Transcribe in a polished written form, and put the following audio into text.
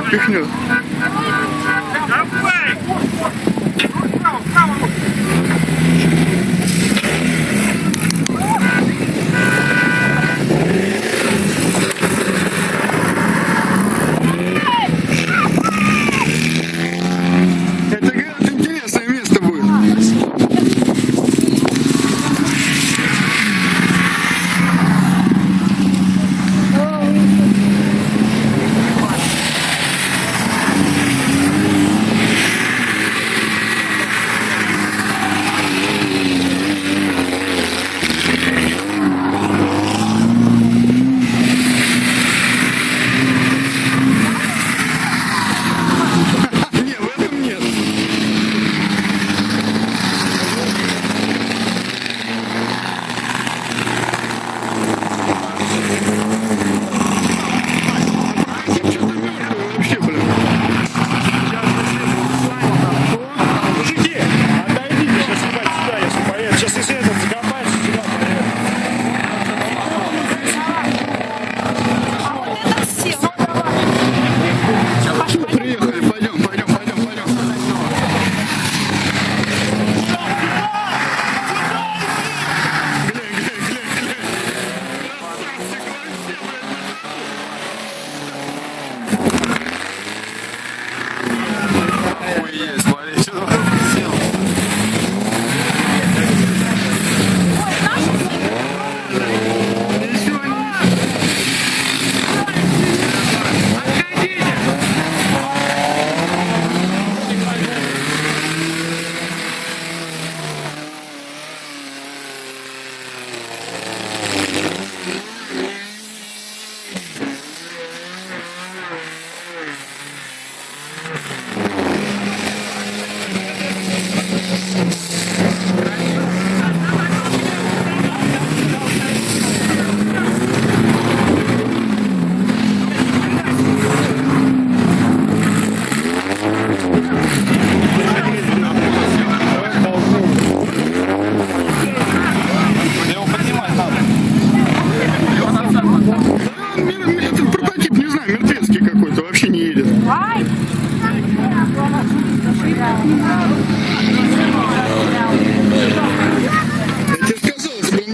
впихнет. Это, говорят, интересное место будет. Не, в этом нет. Вообще, блин. Мужики, отойдите, сейчас ебать сюда, если поедет. Сейчас если этот закопается, сюда поедет. Что, приехали, пойдем. Глянь. Красавчик вообще, блядь. Охуеть, смотри, что там сделал. Еще не. Его поднимать надо. Это прототип, не знаю, мертвецкий какой-то, вообще не едет. Ай!